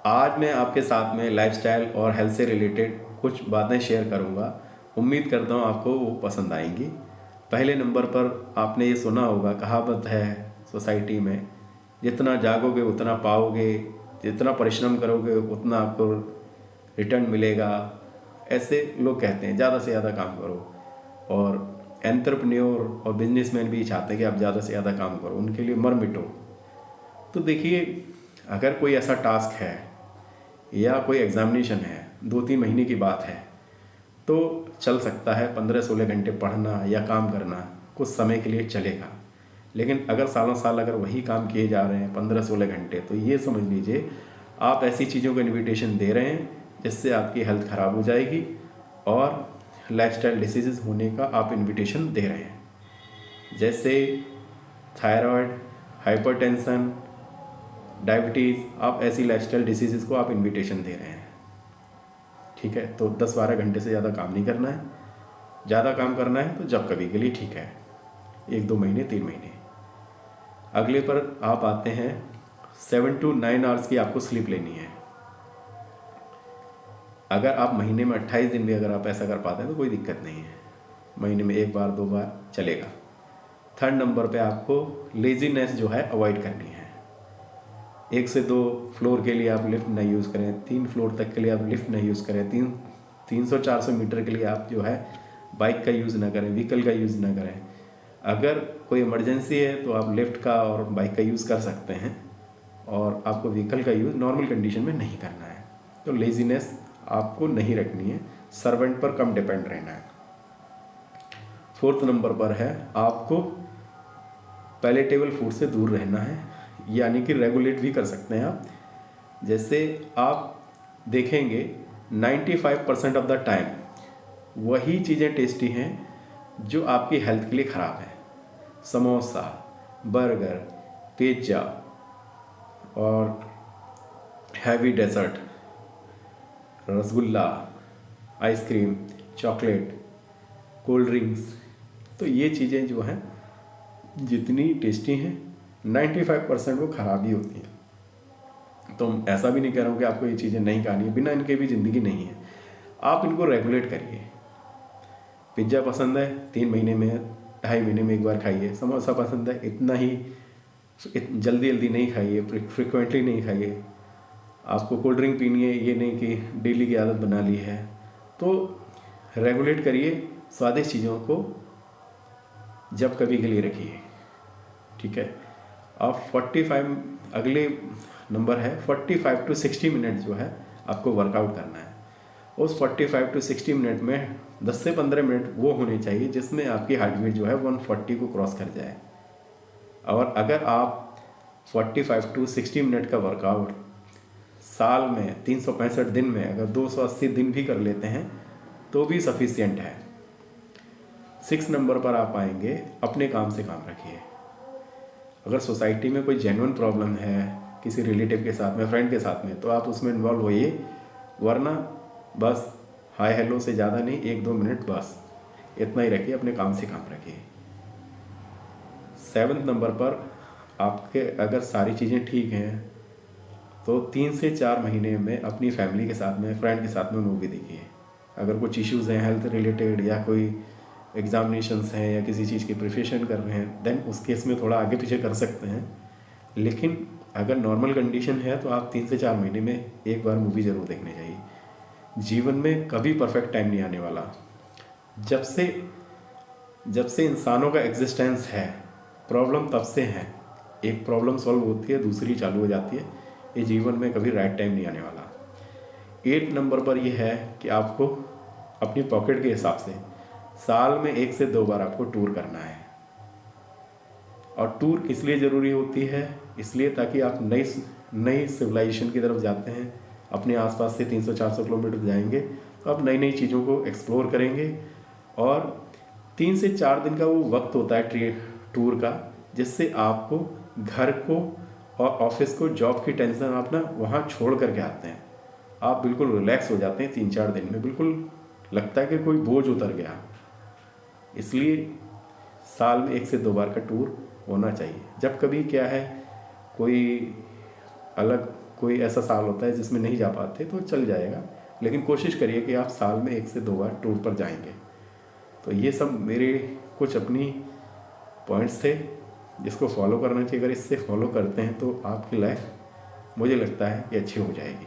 आज मैं आपके साथ में लाइफस्टाइल और हेल्थ से रिलेटेड कुछ बातें शेयर करूंगा। उम्मीद करता हूं आपको वो पसंद आएंगी। पहले नंबर पर आपने ये सुना होगा, कहावत है सोसाइटी में, जितना जागोगे उतना पाओगे, जितना परिश्रम करोगे उतना आपको रिटर्न मिलेगा। ऐसे लोग कहते हैं ज़्यादा से ज़्यादा काम करो, और एंटरप्रेन्योर और बिजनेसमैन भी चाहते हैं कि आप ज़्यादा से ज़्यादा काम करो, उनके लिए मर मिटो। तो देखिए, अगर कोई ऐसा टास्क है या कोई एग्ज़ामिनेशन है, 2-3 महीने की बात है, तो चल सकता है 15-16 घंटे पढ़ना या काम करना कुछ समय के लिए चलेगा। लेकिन अगर सालों साल अगर वही काम किए जा रहे हैं 15-16 घंटे, तो ये समझ लीजिए आप ऐसी चीज़ों को इनविटेशन दे रहे हैं जिससे आपकी हेल्थ ख़राब हो जाएगी और लाइफस्टाइल डिसीज़ होने का आप इनविटेशन दे रहे हैं। जैसे थायराइड, हाइपरटेंशन, डायबिटीज़, आप ऐसी लाइफस्टाइल डिसीज़ को आप इनविटेशन दे रहे हैं। ठीक है, तो 10-12 घंटे से ज़्यादा काम नहीं करना है। ज़्यादा काम करना है तो जब कभी के लिए ठीक है, 1-2 महीने 3 महीने। अगले पर आप आते हैं, 7 to 9 आवर्स की आपको स्लीप लेनी है। अगर आप महीने में 28 दिन भी अगर आप ऐसा कर पाते हैं तो कोई दिक्कत नहीं है, महीने में 1 बार 2 बार चलेगा। थर्ड नंबर पे आपको लेजीनेस जो है अवॉइड करनी है। 1 से 2 फ्लोर के लिए आप लिफ्ट नहीं यूज़ करें, 3 फ्लोर तक के लिए आप लिफ्ट नहीं यूज़ करें, 300-400 मीटर के लिए आप जो है बाइक का यूज़ ना करें, व्हीकल का यूज़ ना करें। अगर कोई इमरजेंसी है तो आप लिफ्ट का और बाइक का यूज़ कर सकते हैं, और आपको व्हीकल का यूज़ नॉर्मल कंडीशन में नहीं करना है। तो लेजीनेस आपको नहीं रखनी है, सर्वेंट पर कम डिपेंड रहना है। फोर्थ नंबर पर है आपको पैलेटेबल फूड से दूर रहना है, यानी कि रेगुलेट भी कर सकते हैं आप। जैसे आप देखेंगे 95% ऑफ द टाइम वही चीज़ें टेस्टी हैं जो आपकी हेल्थ के लिए ख़राब है। समोसा, बर्गर, पिज्ज़ा और heavy dessert, rasgulla, ice cream, chocolate, cold drinks, तो ये चीज़ें जो हैं जितनी टेस्टी हैं 95% वो ख़राब ही होती हैं। तो ऐसा भी नहीं कह रहा हूँ कि आपको ये चीज़ें नहीं खानी है, बिना इनके भी ज़िंदगी नहीं है। आप इनको रेगुलेट करिए। पिज्ज़ा पसंद है, 3 महीने में 2.5 महीने में 1 बार खाइए। समोसा पसंद है, इतना ही जल्दी जल्दी नहीं खाइए, फ्रिक्वेंटली नहीं खाइए। आपको कोल्ड ड्रिंक पीनी है, ये नहीं कि डेली की आदत बना ली है। तो रेगुलेट करिए, स्वादिष्ट चीज़ों को जब कभी के लिए रखिए। ठीक है, आप 45, अगले नंबर है 45 to 60 मिनट जो है आपको वर्कआउट करना है। उस 45 to 60 मिनट में 10 से 15 मिनट वो होने चाहिए जिसमें आपकी हार्ट बीट जो है 140 को क्रॉस कर जाए। और अगर आप 45 to 60 मिनट का वर्कआउट साल में 365 दिन में अगर 280 दिन भी कर लेते हैं तो भी सफिशिएंट है। 6 नंबर पर आप आएंगे, अपने काम से काम रखिए। अगर सोसाइटी में कोई जेन्युइन प्रॉब्लम है किसी रिलेटिव के साथ में, फ्रेंड के साथ में, तो आप उसमें इन्वॉल्व होइए, वरना बस हाय हेलो से ज़्यादा नहीं, 1-2 मिनट बस इतना ही रखिए, अपने काम से काम रखिए। 7 नंबर पर आपके अगर सारी चीज़ें ठीक हैं तो 3 से 4 महीने में अपनी फैमिली के साथ में, फ्रेंड के साथ में मूवी देखिए। अगर कुछ इश्यूज़ हैं हेल्थ रिलेटेड या कोई एग्ज़ामिनेशंस हैं या किसी चीज़ की प्रिपरेशन कर रहे हैं, देन उस केस में थोड़ा आगे पीछे कर सकते हैं। लेकिन अगर नॉर्मल कंडीशन है तो आप 3 से 4 महीने में 1 बार मूवी ज़रूर देखनी चाहिए। जीवन में कभी परफेक्ट टाइम नहीं आने वाला। जब से इंसानों का एग्जिस्टेंस है, प्रॉब्लम तब से है। एक प्रॉब्लम सॉल्व होती है, दूसरी चालू हो जाती है। ये जीवन में कभी राइट टाइम नहीं आने वाला। 8 नंबर पर यह है कि आपको अपनी पॉकेट के हिसाब से साल में 1 से 2 बार आपको टूर करना है। और टूर किस लिए ज़रूरी होती है? इसलिए ताकि आप नई सिविलाइजेशन की तरफ जाते हैं, अपने आसपास से 300-400 किलोमीटर जाएंगे तो आप नई नई चीज़ों को एक्सप्लोर करेंगे। और 3 से 4 दिन का वो वक्त होता है टूर का, जिससे आपको घर को और ऑफिस को, जॉब की टेंशन आप ना वहाँ छोड़ करके आते हैं। आप बिल्कुल रिलैक्स हो जाते हैं 3-4 दिन में, बिल्कुल लगता है कि कोई बोझ उतर गया। इसलिए साल में 1 से 2 बार का टूर होना चाहिए। जब कभी क्या है, कोई अलग कोई ऐसा साल होता है जिसमें नहीं जा पाते तो चल जाएगा, लेकिन कोशिश करिए कि आप साल में 1 से 2 बार टूर पर जाएंगे। तो ये सब मेरे कुछ अपनी पॉइंट्स थे जिसको फॉलो करना चाहिए। अगर इससे फॉलो करते हैं तो आपकी लाइफ मुझे लगता है कि अच्छी हो जाएगी।